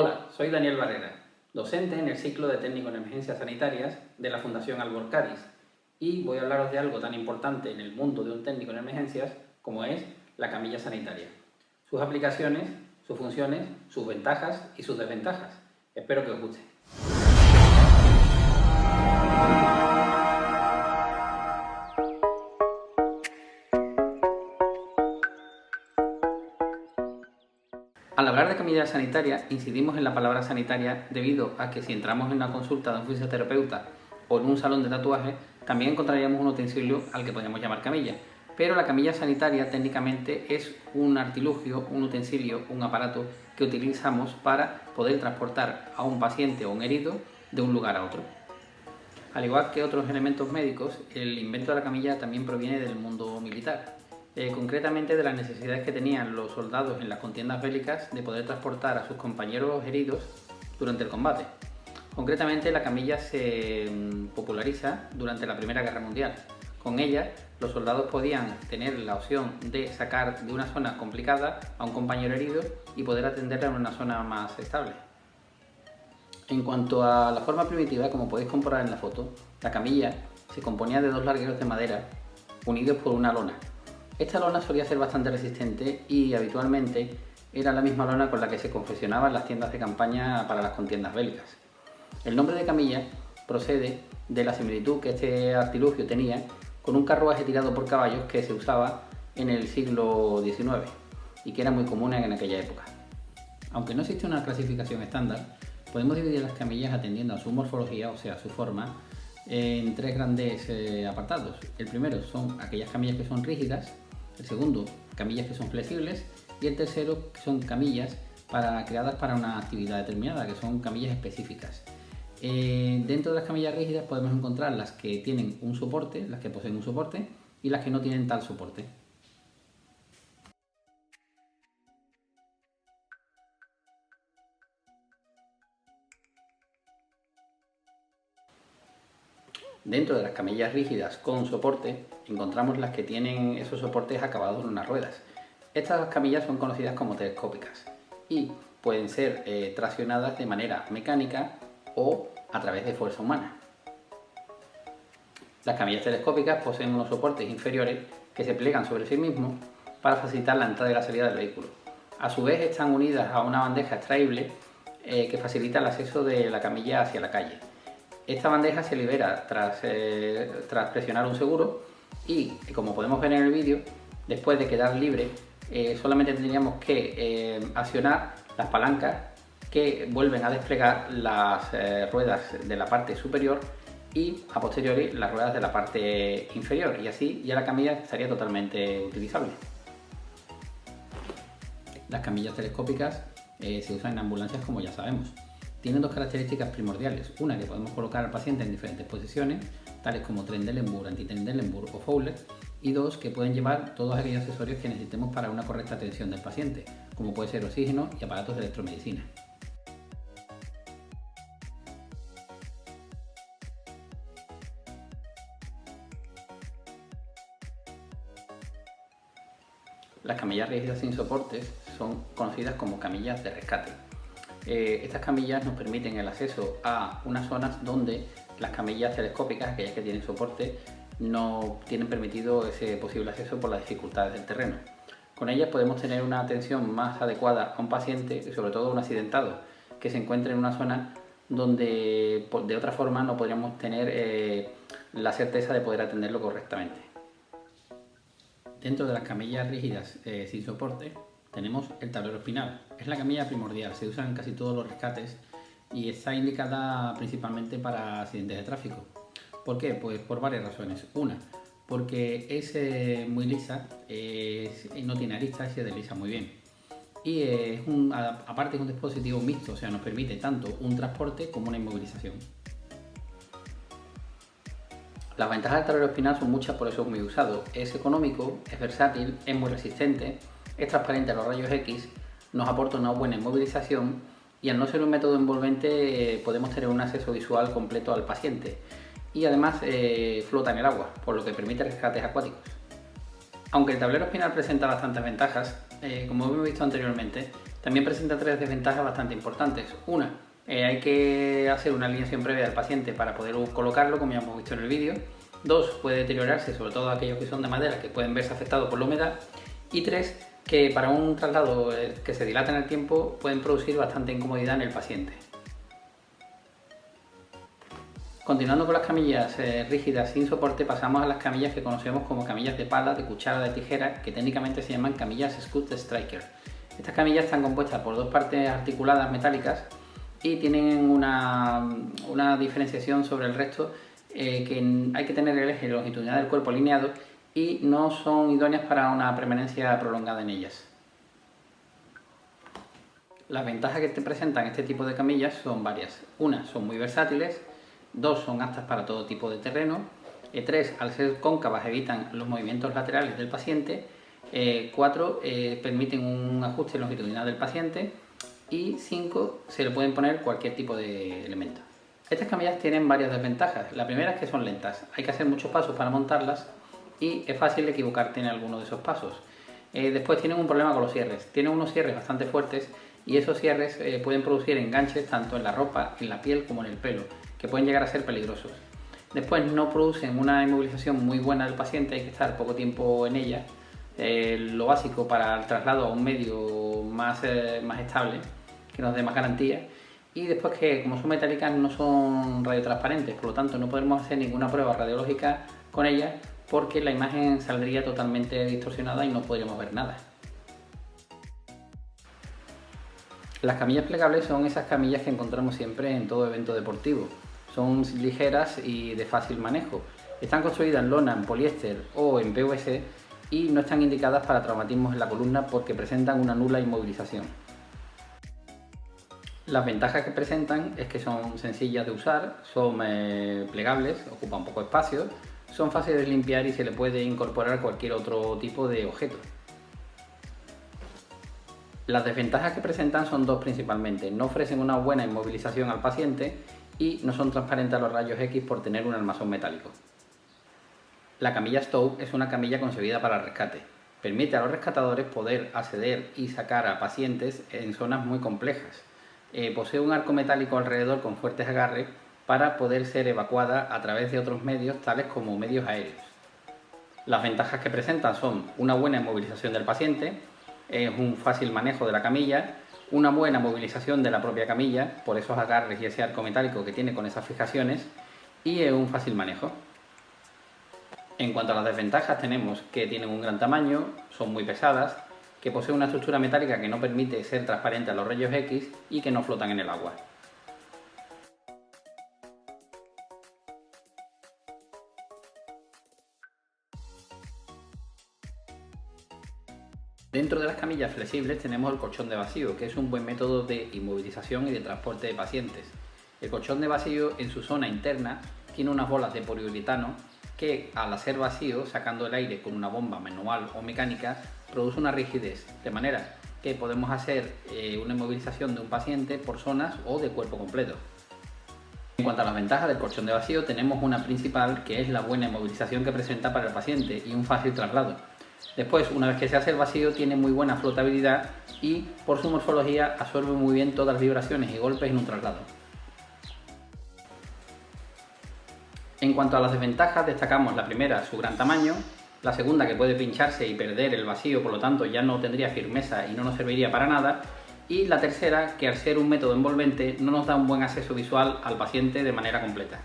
Hola, soy Daniel Barrera, docente en el ciclo de técnico en emergencias sanitarias de la Fundación Albor Cádiz, y voy a hablaros de algo tan importante en el mundo de un técnico en emergencias como es la camilla sanitaria. Sus aplicaciones, sus funciones, sus ventajas y sus desventajas. Espero que os guste. Al hablar de camilla sanitaria, incidimos en la palabra sanitaria debido a que si entramos en una consulta de un fisioterapeuta o en un salón de tatuajes, también encontraríamos un utensilio al que podríamos llamar camilla. Pero la camilla sanitaria técnicamente es un artilugio, un utensilio, un aparato que utilizamos para poder transportar a un paciente o un herido de un lugar a otro. Al igual que otros elementos médicos, el invento de la camilla también proviene del mundo militar. Concretamente de las necesidades que tenían los soldados en las contiendas bélicas de poder transportar a sus compañeros heridos durante el combate. Concretamente la camilla se populariza durante la Primera Guerra Mundial. Con ella los soldados podían tener la opción de sacar de una zona complicada a un compañero herido y poder atenderle en una zona más estable. En cuanto a la forma primitiva, como podéis comprobar en la foto, la camilla se componía de dos largueros de madera unidos por una lona. Esta lona solía ser bastante resistente y habitualmente era la misma lona con la que se confeccionaban las tiendas de campaña para las contiendas bélicas. El nombre de camilla procede de la similitud que este artilugio tenía con un carruaje tirado por caballos que se usaba en el siglo XIX y que era muy común en aquella época. Aunque no existe una clasificación estándar, podemos dividir las camillas atendiendo a su morfología, o sea, su forma, en tres grandes apartados. El primero son aquellas camillas que son rígidas, el segundo, camillas que son flexibles, y el tercero, que son camillas creadas para una actividad determinada, que son camillas específicas. Dentro de las camillas rígidas podemos encontrar las que tienen un soporte, las que poseen un soporte, y las que no tienen tal soporte. Dentro de las camillas rígidas con soporte encontramos las que tienen esos soportes acabados en unas ruedas. Estas camillas son conocidas como telescópicas y pueden ser traccionadas de manera mecánica o a través de fuerza humana. Las camillas telescópicas poseen unos soportes inferiores que se plegan sobre sí mismos para facilitar la entrada y la salida del vehículo. A su vez están unidas a una bandeja extraíble que facilita el acceso de la camilla hacia la calle. Esta bandeja se libera tras presionar un seguro y, como podemos ver en el vídeo, después de quedar libre, solamente tendríamos que accionar las palancas que vuelven a desplegar las ruedas de la parte superior y, a posteriori, las ruedas de la parte inferior, y así ya la camilla estaría totalmente utilizable. Las camillas telescópicas se usan en ambulancias, como ya sabemos. Tienen dos características primordiales: una, que podemos colocar al paciente en diferentes posiciones, tales como Trendelenburg, Antitrendelenburg o Fowler, y dos, que pueden llevar todos aquellos accesorios que necesitemos para una correcta atención del paciente, como puede ser oxígeno y aparatos de electromedicina. Las camillas rígidas sin soportes son conocidas como camillas de rescate. Estas camillas nos permiten el acceso a unas zonas donde las camillas telescópicas, aquellas que tienen soporte, no tienen permitido ese posible acceso por las dificultades del terreno. Con ellas podemos tener una atención más adecuada a un paciente y sobre todo a un accidentado que se encuentre en una zona donde de otra forma no podríamos tener la certeza de poder atenderlo correctamente. Dentro de las camillas rígidas sin soporte tenemos el tablero espinal. Es la camilla primordial, se usa en casi todos los rescates y está indicada principalmente para accidentes de tráfico. ¿Por qué? Pues por varias razones. Una, porque es muy lisa, no tiene aristas y se desliza muy bien. Y aparte es un dispositivo mixto, o sea, nos permite tanto un transporte como una inmovilización. Las ventajas del tablero espinal son muchas, por eso es muy usado. Es económico, es versátil, es muy resistente, es transparente a los rayos X, nos aporta una buena inmovilización y, al no ser un método envolvente, podemos tener un acceso visual completo al paciente. Y además flota en el agua, por lo que permite rescates acuáticos. Aunque el tablero espinal presenta bastantes ventajas, como hemos visto anteriormente, También presenta tres desventajas bastante importantes. Una, hay que hacer una alineación previa del paciente para poder colocarlo, como ya hemos visto en el vídeo. Dos, puede deteriorarse, sobre todo aquellos que son de madera, que pueden verse afectados por la humedad. Y tres, que para un traslado que se dilata en el tiempo pueden producir bastante incomodidad en el paciente. Continuando con las camillas rígidas sin soporte, pasamos a las camillas que conocemos como camillas de pala, de cuchara, de tijera, que técnicamente se llaman camillas Scoot Striker. Estas camillas están compuestas por dos partes articuladas metálicas y tienen una diferenciación sobre el resto, que hay que tener el eje longitudinal del cuerpo alineado y no son idóneas para una permanencia prolongada en ellas. Las ventajas que te presentan este tipo de camillas son varias. Una, son muy versátiles. Dos, son aptas para todo tipo de terreno. Tres, al ser cóncavas evitan los movimientos laterales del paciente. Cuatro, permiten un ajuste longitudinal del paciente. Y cinco, se le pueden poner cualquier tipo de elemento. Estas camillas tienen varias desventajas. La primera es que son lentas. Hay que hacer muchos pasos para montarlas y es fácil equivocarte en alguno de esos pasos. Después tienen un problema con los cierres. Tienen unos cierres bastante fuertes y esos cierres pueden producir enganches tanto en la ropa, en la piel como en el pelo, que pueden llegar a ser peligrosos. Después no producen una inmovilización muy buena del paciente, hay que estar poco tiempo en ella. Lo básico para el traslado a un medio más estable, que nos dé más garantía. Y después que como son metálicas no son radiotransparentes, por lo tanto no podemos hacer ninguna prueba radiológica con ellas porque la imagen saldría totalmente distorsionada y no podríamos ver nada. Las camillas plegables son esas camillas que encontramos siempre en todo evento deportivo. Son ligeras y de fácil manejo. Están construidas en lona, en poliéster o en PVC y no están indicadas para traumatismos en la columna porque presentan una nula inmovilización. Las ventajas que presentan es que son sencillas de usar, son plegables, ocupan poco espacio, son fáciles de limpiar y se le puede incorporar cualquier otro tipo de objeto. Las desventajas que presentan son dos principalmente. No ofrecen una buena inmovilización al paciente y no son transparentes a los rayos X por tener un armazón metálico. La camilla Stow es una camilla concebida para rescate. Permite a los rescatadores poder acceder y sacar a pacientes en zonas muy complejas. Posee un arco metálico alrededor con fuertes agarres para poder ser evacuada a través de otros medios tales como medios aéreos. Las ventajas que presentan son una buena inmovilización del paciente, un fácil manejo de la camilla, una buena movilización de la propia camilla por esos agarres y ese arco metálico que tiene con esas fijaciones y un fácil manejo. En cuanto a las desventajas tenemos que tienen un gran tamaño, son muy pesadas, que poseen una estructura metálica que no permite ser transparente a los rayos X y que no flotan en el agua. Dentro de las camillas flexibles tenemos el colchón de vacío, que es un buen método de inmovilización y de transporte de pacientes. El colchón de vacío en su zona interna tiene unas bolas de poliuretano que al hacer vacío, sacando el aire con una bomba manual o mecánica, produce una rigidez, de manera que podemos hacer una inmovilización de un paciente por zonas o de cuerpo completo. En cuanto a las ventajas del colchón de vacío, tenemos una principal que es la buena inmovilización que presenta para el paciente y un fácil traslado. Después, una vez que se hace el vacío, tiene muy buena flotabilidad y por su morfología absorbe muy bien todas las vibraciones y golpes en un traslado. En cuanto a las desventajas, destacamos la primera, su gran tamaño, la segunda, que puede pincharse y perder el vacío, por lo tanto ya no tendría firmeza y no nos serviría para nada, y la tercera, que al ser un método envolvente no nos da un buen acceso visual al paciente de manera completa.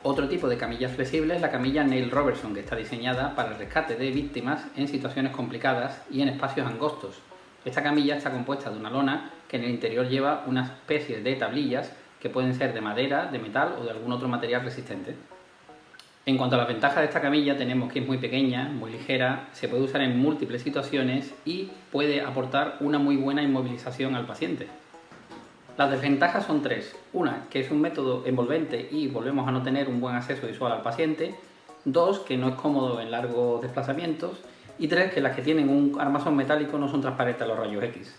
Otro tipo de camillas flexibles es la camilla Neil Robertson, que está diseñada para el rescate de víctimas en situaciones complicadas y en espacios angostos. Esta camilla está compuesta de una lona que en el interior lleva una especie de tablillas que pueden ser de madera, de metal o de algún otro material resistente. En cuanto a las ventajas de esta camilla, tenemos que es muy pequeña, muy ligera, se puede usar en múltiples situaciones y puede aportar una muy buena inmovilización al paciente. Las desventajas son tres. Una, que es un método envolvente y volvemos a no tener un buen acceso visual al paciente. Dos, que no es cómodo en largos desplazamientos. Y tres, que las que tienen un armazón metálico no son transparentes a los rayos X.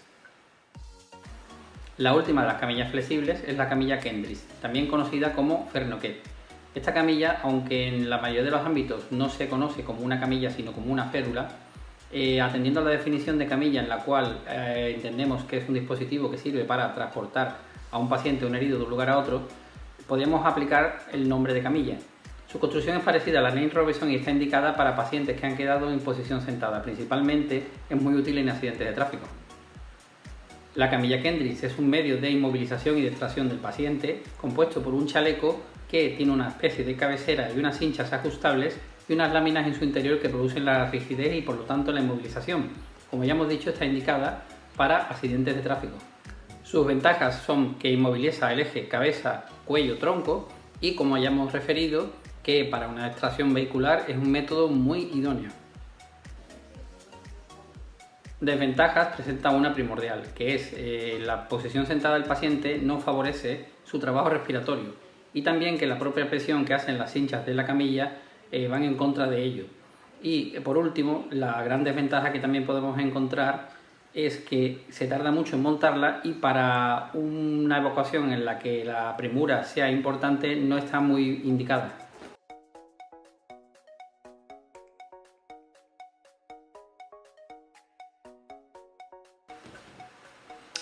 La última de las camillas flexibles es la camilla Kendrick, también conocida como Fernoquet. Esta camilla, aunque en la mayoría de los ámbitos no se conoce como una camilla sino como una férula, atendiendo a la definición de camilla, en la cual entendemos que es un dispositivo que sirve para transportar a un paciente o un herido de un lugar a otro, podríamos aplicar el nombre de camilla. Su construcción es parecida a la Neil Robertson y está indicada para pacientes que han quedado en posición sentada. Principalmente es muy útil en accidentes de tráfico. La camilla Kendrick es un medio de inmovilización y de extracción del paciente compuesto por un chaleco que tiene una especie de cabecera y unas hinchas ajustables y unas láminas en su interior que producen la rigidez y por lo tanto la inmovilización. Como ya hemos dicho, está indicada para accidentes de tráfico. Sus ventajas son que inmoviliza el eje cabeza, cuello, tronco y, como ya hemos referido, que para una extracción vehicular es un método muy idóneo. Desventajas presenta una primordial, que es la posición sentada del paciente no favorece su trabajo respiratorio y también que la propia presión que hacen las hinchas de la camilla van en contra de ello. Y por último, la gran desventaja que también podemos encontrar es que se tarda mucho en montarla y para una evacuación en la que la premura sea importante no está muy indicada.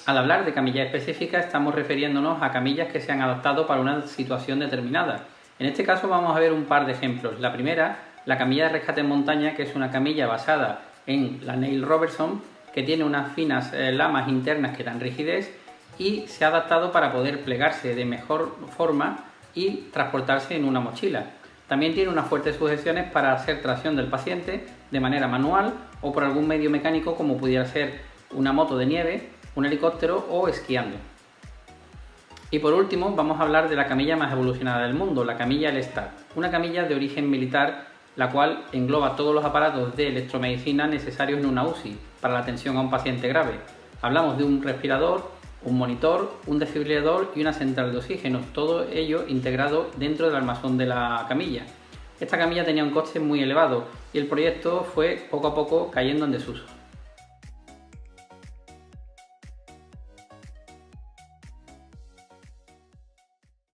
Al hablar de camillas específicas estamos refiriéndonos a camillas que se han adaptado para una situación determinada. En este caso vamos a ver un par de ejemplos. La primera, la camilla de rescate en montaña, que es una camilla basada en la Neil Robertson, que tiene unas finas lamas internas que dan rigidez y se ha adaptado para poder plegarse de mejor forma y transportarse en una mochila. También tiene unas fuertes sujeciones para hacer tracción del paciente de manera manual o por algún medio mecánico como pudiera ser una moto de nieve, un helicóptero o esquiando. Y por último vamos a hablar de la camilla más evolucionada del mundo, la camilla L-Star, una camilla de origen militar la cual engloba todos los aparatos de electromedicina necesarios en una UCI para la atención a un paciente grave. Hablamos de un respirador, un monitor, un desfibrilador y una central de oxígeno, todo ello integrado dentro del armazón de la camilla. Esta camilla tenía un coste muy elevado y el proyecto fue poco a poco cayendo en desuso.